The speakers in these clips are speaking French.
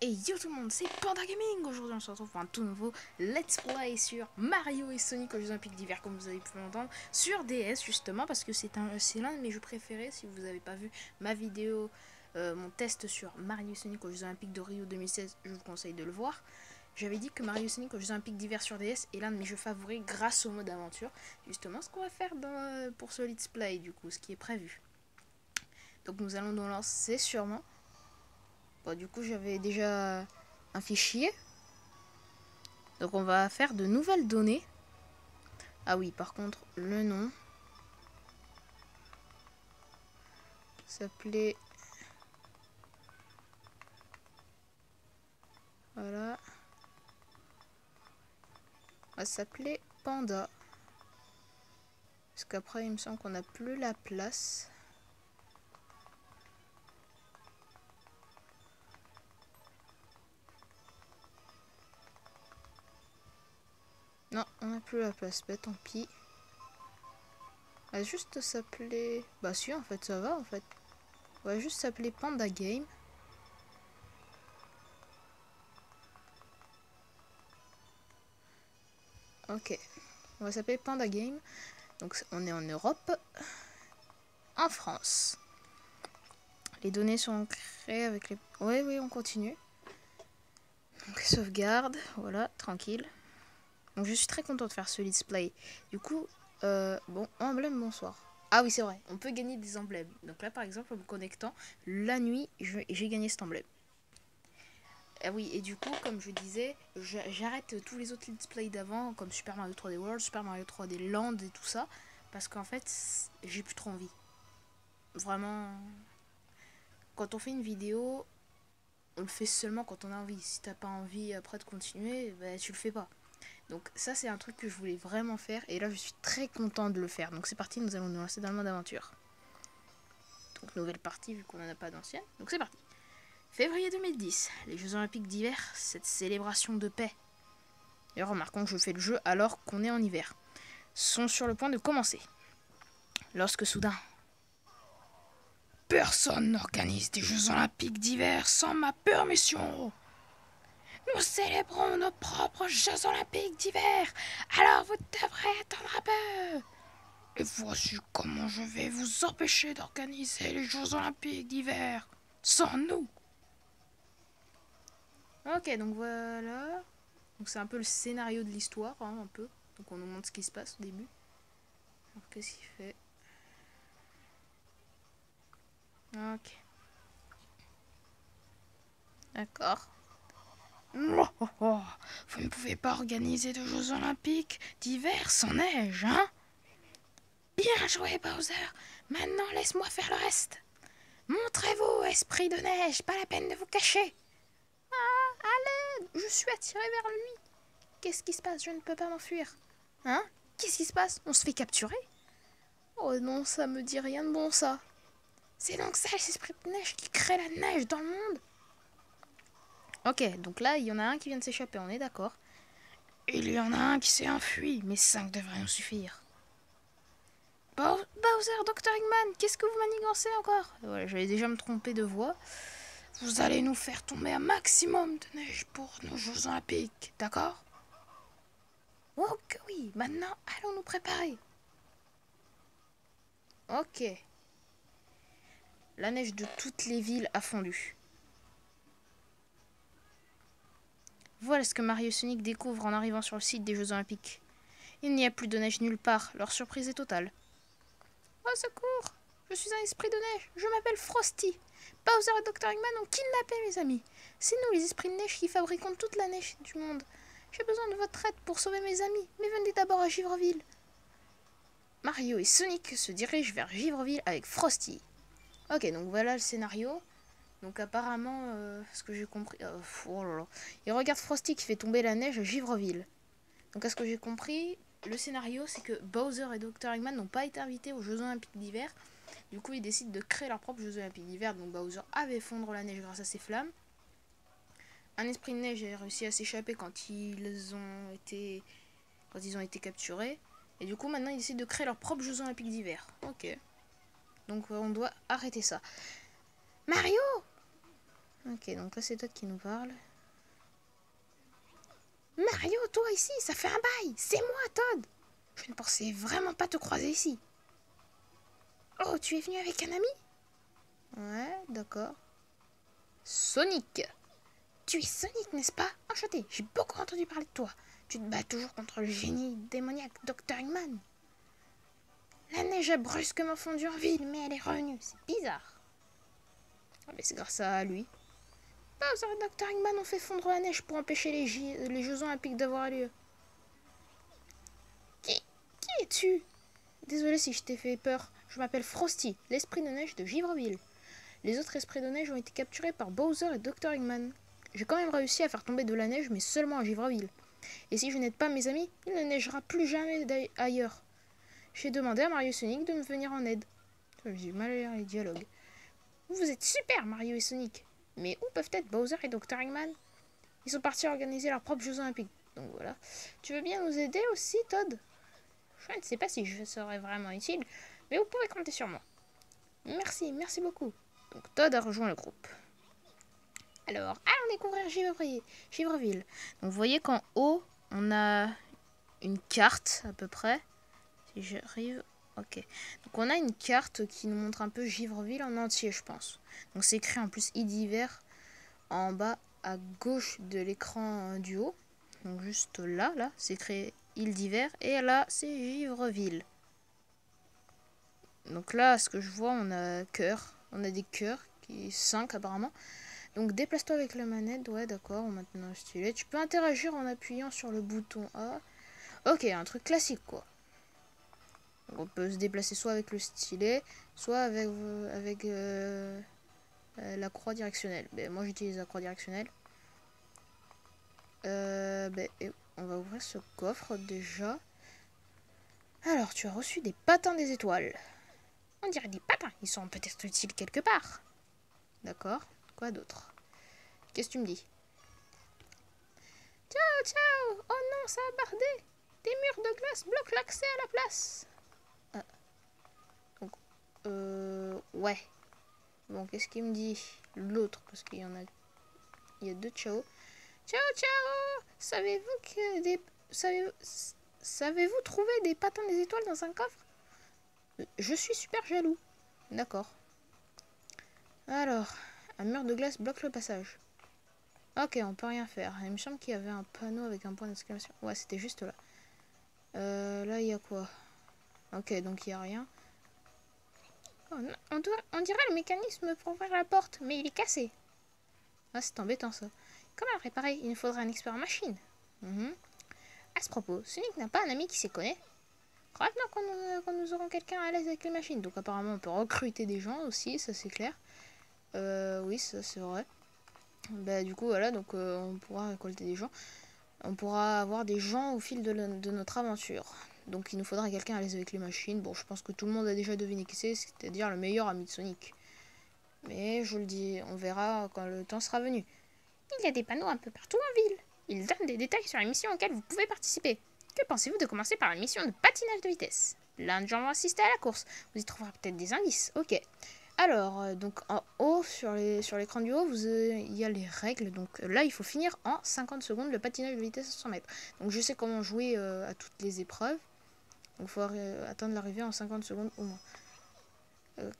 Et yo tout le monde, c'est Panda Gaming. Aujourd'hui on se retrouve pour un tout nouveau Let's Play sur Mario et Sonic aux Jeux Olympiques d'hiver, comme vous avez pu l'entendre, sur DS justement, parce que c'est l'un de mes jeux préférés. Si vous n'avez pas vu ma vidéo, mon test sur Mario et Sonic aux Jeux Olympiques de Rio 2016, je vous conseille de le voir. J'avais dit que Mario et Sonic aux Jeux Olympiques d'hiver sur DS est l'un de mes jeux favoris grâce au mode aventure. Justement ce qu'on va faire pour ce Let's Play, du coup, ce qui est prévu. Donc nous allons nous lancer sûrement. Bon, du coup, j'avais déjà un fichier. Donc, on va faire de nouvelles données. Ah oui, par contre, le nom s'appelait... Voilà. Ça s'appelait Panda. Parce qu'après, il me semble qu'on n'a plus la place. Non, on n'a plus la place. Bah, tant pis. On va juste s'appeler... Bah si, en fait, ça va, en fait. On va juste s'appeler Panda Game. Ok. On va s'appeler Panda Game. Donc, on est en Europe. En France. Les données sont créées avec les... Oui, on continue. Donc, sauvegarde. Voilà, tranquille. Donc, je suis très content de faire ce let's play. Du coup, bon, emblème, bonsoir. Ah oui, c'est vrai, on peut gagner des emblèmes. Donc là, par exemple, en me connectant, la nuit, j'ai gagné cet emblème. Ah oui, et du coup, comme je disais, j'arrête tous les autres let's play d'avant, comme Super Mario 3D World, Super Mario 3D Land et tout ça, parce qu'en fait, j'ai plus trop envie. Vraiment, quand on fait une vidéo, on le fait seulement quand on a envie. Si t'as pas envie après de continuer, bah, tu le fais pas. Donc ça, c'est un truc que je voulais vraiment faire, et là je suis très content de le faire. Donc c'est parti, nous allons nous lancer dans le mode aventure. Donc nouvelle partie vu qu'on n'en a pas d'ancienne. Donc c'est parti. Février 2010, les Jeux Olympiques d'hiver, cette célébration de paix. Et remarquons que je fais le jeu alors qu'on est en hiver. Sont sur le point de commencer. Lorsque soudain... Personne n'organise des Jeux Olympiques d'hiver sans ma permission. Nous célébrons nos propres Jeux Olympiques d'hiver, alors vous devrez attendre un peu. Et voici comment je vais vous empêcher d'organiser les Jeux Olympiques d'hiver sans nous. Ok, donc voilà. Donc c'est un peu le scénario de l'histoire, hein, un peu. Donc on nous montre ce qui se passe au début. Alors qu'est-ce qu'il fait? Ok. D'accord. Oh, oh, oh. Vous ne pouvez pas organiser de Jeux Olympiques d'hiver sans neige, hein? Bien joué, Bowser. Maintenant, laisse-moi faire le reste. Montrez-vous, esprit de neige, pas la peine de vous cacher. Ah, à l'aide, je suis attiré vers lui. Qu'est-ce qui se passe? Je ne peux pas m'enfuir. Hein? Qu'est-ce qui se passe? On se fait capturer? Oh non, ça me dit rien de bon, ça. C'est donc ça, l'esprit de neige qui crée la neige dans le monde? Ok, donc là, il y en a un qui vient de s'échapper, on est d'accord. Il y en a un qui s'est enfui, mais 5 devraient nous suffire. Bowser, Dr. Eggman, qu'est-ce que vous manigancez encore? Voilà, j'allais déjà me tromper de voix. Vous allez nous faire tomber un maximum de neige pour nos Jeux Olympiques, d'accord? Oh que oui, maintenant allons nous préparer. Ok. La neige de toutes les villes a fondu. Voilà ce que Mario et Sonic découvrent en arrivant sur le site des Jeux Olympiques. Il n'y a plus de neige nulle part, leur surprise est totale. Au secours! Je suis un esprit de neige, je m'appelle Frosty. Bowser et Dr. Eggman ont kidnappé mes amis. C'est nous les esprits de neige qui fabriquons toute la neige du monde. J'ai besoin de votre aide pour sauver mes amis, mais venez d'abord à Givreville. Mario et Sonic se dirigent vers Givreville avec Frosty. Ok, donc voilà le scénario. Donc apparemment, ce que j'ai compris... oh là là. Il regarde Frosty qui fait tomber la neige à Givreville. Donc à ce que j'ai compris, le scénario c'est que Bowser et Dr. Eggman n'ont pas été invités aux Jeux Olympiques d'hiver. Du coup ils décident de créer leurs propres Jeux Olympiques d'hiver. Donc Bowser avait fondre la neige grâce à ses flammes. Un esprit de neige a réussi à s'échapper quand ils ont été capturés. Et du coup maintenant ils décident de créer leurs propres Jeux Olympiques d'hiver. Ok. Donc on doit arrêter ça. Mario! Ok, donc là c'est Todd qui nous parle. Mario, toi ici, ça fait un bail. C'est moi, Todd. Je ne pensais vraiment pas te croiser ici. Oh, tu es venu avec un ami? Ouais, d'accord. Sonic. Tu es Sonic, n'est-ce pas? Enchanté, j'ai beaucoup entendu parler de toi. Tu te bats toujours contre le génie démoniaque Dr. Eggman. La neige a brusquement fondu en ville, mais elle est revenue. C'est bizarre. Ah, mais c'est grâce à lui. Bowser et Dr. Eggman ont fait fondre la neige pour empêcher les Jeux Olympiques d'avoir lieu. Qui es-tu? Désolé si je t'ai fait peur. Je m'appelle Frosty, l'esprit de neige de Givreville. Les autres esprits de neige ont été capturés par Bowser et Dr. Eggman. J'ai quand même réussi à faire tomber de la neige, mais seulement à Givreville. Et si je n'aide pas mes amis, il ne neigera plus jamais ailleurs. J'ai demandé à Mario et Sonic de me venir en aide. J'ai mal à lire les dialogues. Vous êtes super, Mario et Sonic. Mais où peuvent être Bowser et Dr. Eggman? Ils sont partis organiser leurs propres Jeux Olympiques. Donc voilà. Tu veux bien nous aider aussi, Todd? Je ne sais pas si je serais vraiment utile, mais vous pouvez compter sur moi. Merci beaucoup. Donc Todd a rejoint le groupe. Alors, allons découvrir Givreville. Donc vous voyez qu'en haut, on a une carte à peu près. Si j'arrive... Ok. Donc on a une carte qui nous montre un peu Givreville en entier, je pense. Donc c'est écrit en plus I d'hiver en bas à gauche de l'écran du haut. Donc juste là, c'est écrit île d'hiver. Et là, c'est Givreville. Donc là, ce que je vois, on a cœur. On a des cœurs, qui 5 apparemment. Donc déplace-toi avec la manette. Ouais, d'accord, maintenant un stylet. Tu peux interagir en appuyant sur le bouton A. Ok, un truc classique, quoi. Donc, on peut se déplacer soit avec le stylet, soit avec la croix directionnelle. Ben, moi, j'utilise la croix directionnelle. On va ouvrir ce coffre déjà. Alors, tu as reçu des patins des étoiles. On dirait des patins. Ils sont peut-être utiles quelque part. D'accord. Quoi d'autre? Qu'est-ce que tu me dis? Ciao. Oh non, ça a bardé. Des murs de glace bloquent l'accès à la place. Ah. Donc, ouais. Bon, qu'est-ce qu'il me dit? L'autre, parce qu'il y en a... Il y a deux ciao. Ciao. Savez-vous que des... Savez-vous trouver des patins des étoiles dans un coffre? Je suis super jaloux. D'accord. Alors, un mur de glace bloque le passage. Ok, on peut rien faire. Il me semble qu'il y avait un panneau avec un point d'exclamation. Ouais, c'était juste là. Là, il y a quoi? Ok, donc il n'y a rien. Oh, non, on dirait le mécanisme pour ouvrir la porte, mais il est cassé. Ah, c'est embêtant ça. Comment le réparer? Il nous faudra un expert en machine. À ce propos, Sonic n'a pas un ami qui s'y connaît. Maintenant qu'on nous aurons quelqu'un à l'aise avec les machines. Donc apparemment on peut recruter des gens aussi, ça c'est clair. Oui, ça c'est vrai. Bah du coup voilà, donc on pourra récolter des gens. On pourra avoir des gens au fil de notre aventure. Donc il nous faudra quelqu'un à l'aise avec les machines. Bon, je pense que tout le monde a déjà deviné qui c'est-à-dire le meilleur ami de Sonic. Mais je le dis, on verra quand le temps sera venu. Il y a des panneaux un peu partout en ville. Ils donnent des détails sur les missions auxquelles vous pouvez participer. Que pensez-vous de commencer par une mission de patinage de vitesse? L'un de gens va assister à la course. Vous y trouverez peut-être des indices. Ok. Alors, donc en haut, sur l'écran du haut, il y a les règles. Donc là, il faut finir en 50 secondes le patinage de vitesse à 100 mètres. Donc je sais comment jouer à toutes les épreuves. Donc il faut attendre l'arrivée en 50 secondes au moins.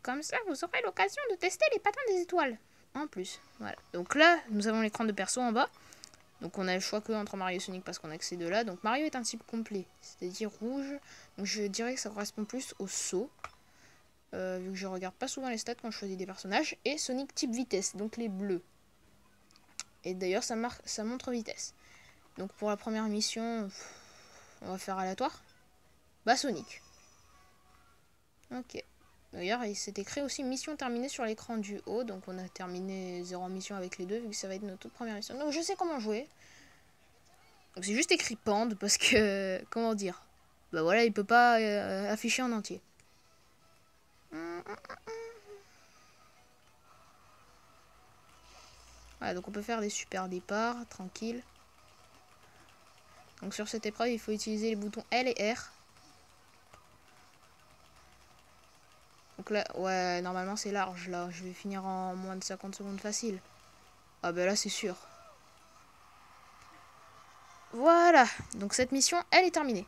Comme ça, vous aurez l'occasion de tester les patins des étoiles. En plus, voilà. Donc là, nous avons l'écran de perso en bas. Donc on a le choix que entre Mario et Sonic parce qu'on a que ces deux-là. Donc Mario est un type complet, c'est-à-dire rouge. Donc je dirais que ça correspond plus au saut. Vu que je regarde pas souvent les stats quand je choisis des personnages. Et Sonic type vitesse, donc les bleus. Et d'ailleurs ça montre vitesse. Donc pour la première mission, on va faire aléatoire. Bah Sonic. Ok. D'ailleurs il s'était créé aussi mission terminée sur l'écran du haut. Donc on a terminé 0 mission avec les deux vu que ça va être notre toute première mission. Donc je sais comment jouer. Donc c'est juste écrit Pand parce que... Comment dire? Bah voilà, il peut pas afficher en entier. Voilà, donc on peut faire des super départs, tranquille. Donc sur cette épreuve, il faut utiliser les boutons L et R. Donc là, ouais, normalement c'est large, là. Je vais finir en moins de 50 secondes facile. Ah ben là, c'est sûr. Voilà. Donc cette mission, elle est terminée.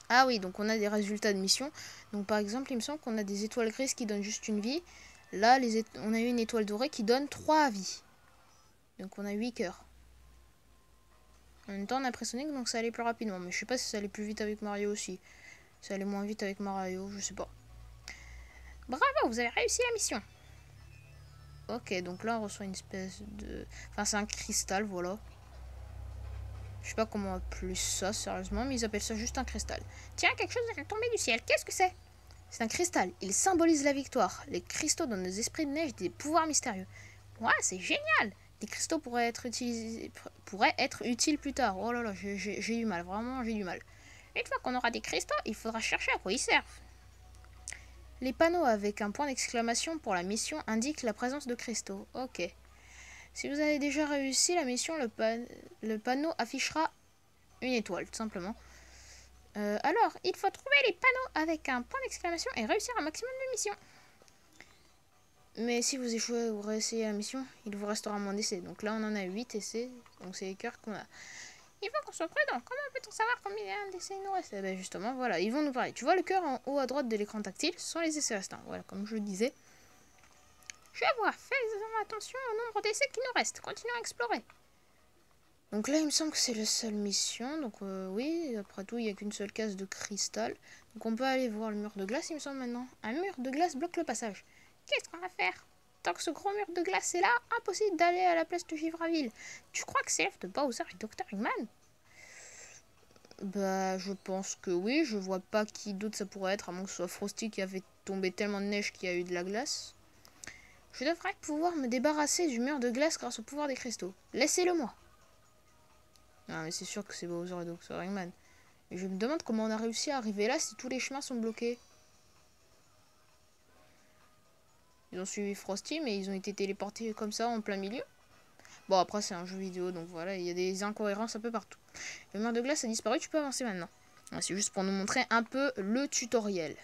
Ah oui, donc on a des résultats de mission. Donc par exemple, il me semble qu'on a des étoiles grises qui donnent juste une vie. Là, on a eu une étoile dorée qui donne 3 vies. Donc on a 8 cœurs. En même temps, on a pris Sonic, donc ça allait plus rapidement. Mais je sais pas si ça allait plus vite avec Mario aussi. Ça allait moins vite avec Mario, je sais pas. Bravo, vous avez réussi la mission. Ok, donc là on reçoit une espèce de... Enfin, c'est un cristal, voilà. Je sais pas comment appeler ça, sérieusement, mais ils appellent ça juste un cristal. Tiens, quelque chose est tombé du ciel. Qu'est-ce que c'est? C'est un cristal. Il symbolise la victoire. Les cristaux donnent aux esprits de neige des pouvoirs mystérieux. Ouais, c'est génial. Des cristaux pourraient être utiles plus tard. Oh là là, j'ai du mal. Vraiment, j'ai du mal. Une fois qu'on aura des cristaux, il faudra chercher à quoi ils servent. Les panneaux avec un point d'exclamation pour la mission indiquent la présence de cristaux. Ok. Si vous avez déjà réussi la mission, le panneau affichera une étoile, tout simplement. Alors, il faut trouver les panneaux avec un point d'exclamation et réussir un maximum de missions. Mais si vous échouez ou réessayez la mission, il vous restera moins d'essais. Donc là, on en a 8 essais, donc c'est les cœurs qu'on a. Il faut qu'on soit prudent. Comment peut-on savoir combien d'essais il nous reste? Eh ben justement, voilà, ils vont nous parler. Tu vois le cœur en haut à droite de l'écran tactile, ce sont les essais restants. Voilà, comme je le disais. Je vois, fais attention au nombre d'essais qui nous restent. Continuons à explorer. Donc là, il me semble que c'est la seule mission. Donc oui, après tout, il n'y a qu'une seule case de cristal. Donc on peut aller voir le mur de glace, il me semble maintenant. Un mur de glace bloque le passage. Qu'est-ce qu'on va faire? Tant que ce gros mur de glace est là, impossible d'aller à la place de Givraville. Tu crois que c'est l'œuvre de Bowser et Dr. Eggman? Bah, je pense que oui. Je vois pas qui d'autre ça pourrait être, à moins que ce soit Frosty qui avait tombé tellement de neige qu'il y a eu de la glace. Je devrais pouvoir me débarrasser du mur de glace grâce au pouvoir des cristaux. Laissez-le moi. Ah, mais c'est sûr que c'est Bowser et Dr. Eggman. Et je me demande comment on a réussi à arriver là si tous les chemins sont bloqués. Ils ont suivi Frosty, mais ils ont été téléportés comme ça en plein milieu. Bon, après, c'est un jeu vidéo, donc voilà, il y a des incohérences un peu partout. Le mur de glace a disparu, tu peux avancer maintenant. C'est juste pour nous montrer un peu le tutoriel.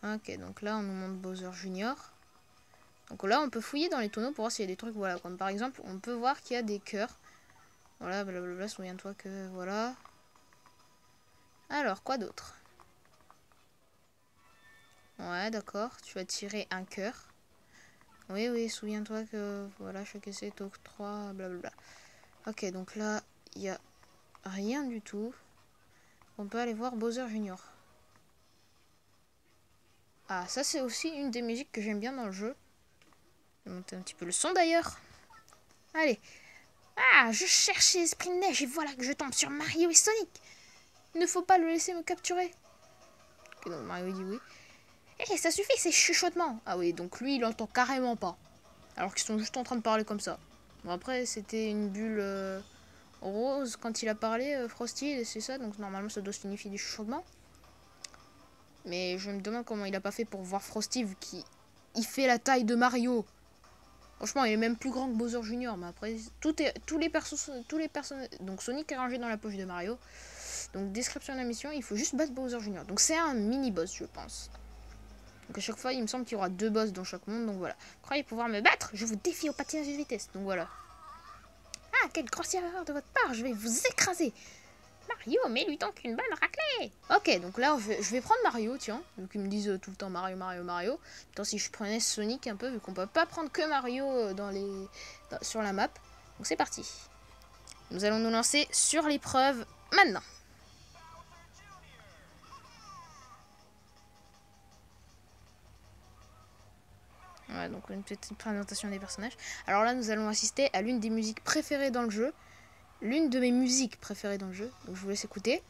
Ok, donc là, on nous montre Bowser Junior. Donc là, on peut fouiller dans les tonneaux pour voir s'il y a des trucs, voilà. Comme par exemple, on peut voir qu'il y a des cœurs. Voilà, blablabla, souviens-toi que, voilà. Alors, quoi d'autre? Ouais, d'accord, tu as tiré un cœur. Oui, oui, souviens-toi que, voilà, chaque essai t'octroie, blablabla. Ok, donc là, il n'y a rien du tout. On peut aller voir Bowser Junior. Ah, ça c'est aussi une des musiques que j'aime bien dans le jeu. Je vais monter un petit peu le son d'ailleurs. Allez. Ah, je cherche l'esprit de neige et voilà que je tombe sur Mario et Sonic. Il ne faut pas le laisser me capturer. Ok, donc Mario dit oui. Eh, ça suffit ces chuchotements. Ah oui, donc lui il entend carrément pas. Alors qu'ils sont juste en train de parler comme ça. Bon après c'était une bulle rose quand il a parlé, Frosty, c'est ça. Donc normalement ça doit signifier du chuchotement. Mais je me demande comment il a pas fait pour voir Frosty vu qu'il fait la taille de Mario. Franchement, il est même plus grand que Bowser Junior. Mais après, tous les personnages. Donc Sonic est rangé dans la poche de Mario. Donc description de la mission, il faut juste battre Bowser Junior. Donc c'est un mini-boss, je pense. Donc à chaque fois, il me semble qu'il y aura 2 boss dans chaque monde. Donc voilà. Croyez pouvoir me battre? Je vous défie au patinage de vitesse. Donc voilà. Ah, quelle grossière erreur de votre part. Je vais vous écraser. Mario, mets-lui donc une bonne raclée. Ok, donc là, je vais prendre Mario, tiens. Vu qu'ils me disent tout le temps Mario, Mario, Mario. Tant si je prenais Sonic un peu, vu qu'on peut pas prendre que Mario sur la map. Donc c'est parti. Nous allons nous lancer sur l'épreuve maintenant. Voilà, donc une petite présentation des personnages. Alors là, nous allons assister à l'une des musiques préférées dans le jeu. L'une de mes musiques préférées dans le jeu. Donc je vous laisse écouter.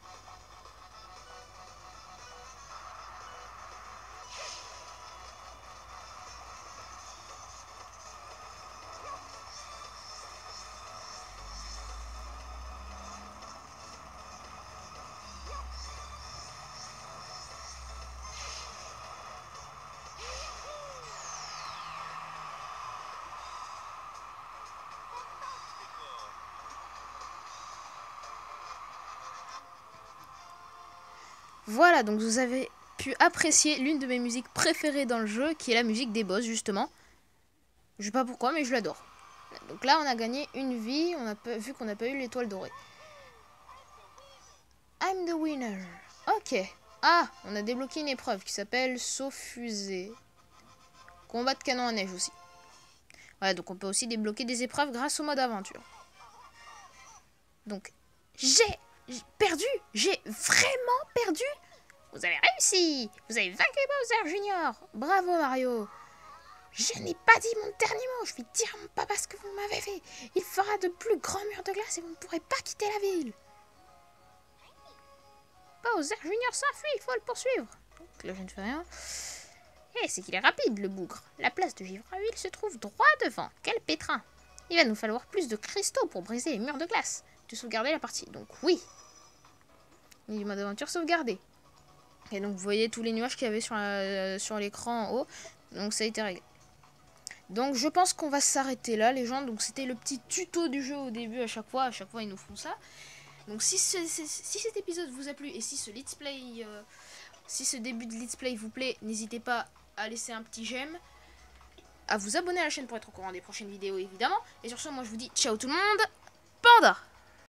Voilà, donc vous avez pu apprécier l'une de mes musiques préférées dans le jeu, qui est la musique des boss, justement. Je sais pas pourquoi, mais je l'adore. Donc là, on a gagné une vie, vu qu'on n'a pas eu l'étoile dorée. I'm the winner. Ok. Ah, on a débloqué une épreuve qui s'appelle saut fusée. Combat de canon à neige aussi. Voilà, donc on peut aussi débloquer des épreuves grâce au mode aventure. Donc, j'ai perdu. J'ai vraiment perdu. Vous avez réussi. Vous avez vaincu Bowser Junior. Bravo Mario. Je n'ai pas dit mon dernier mot. Je vais dire à mon papa ce que vous m'avez fait. Il fera de plus grands murs de glace et vous ne pourrez pas quitter la ville. Bowser Junior s'enfuit, il faut le poursuivre. Donc là, je ne fais rien. Eh, c'est qu'il est rapide, le bougre. La place de Givreville se trouve droit devant. Quel pétrin. Il va nous falloir plus de cristaux pour briser les murs de glace. Tu sauvegarder la partie. Donc oui. Il y a du mode aventure sauvegardé. Et donc vous voyez tous les nuages qu'il y avait sur l'écran en haut. Donc ça a été réglé. Donc je pense qu'on va s'arrêter là, les gens. Donc c'était le petit tuto du jeu au début à chaque fois. À chaque fois, ils nous font ça. Donc si cet épisode vous a plu et si ce let's play, si ce début de let's play vous plaît, n'hésitez pas à laisser un petit j'aime, à vous abonner à la chaîne pour être au courant des prochaines vidéos évidemment. Et sur ce, moi je vous dis ciao tout le monde, Panda!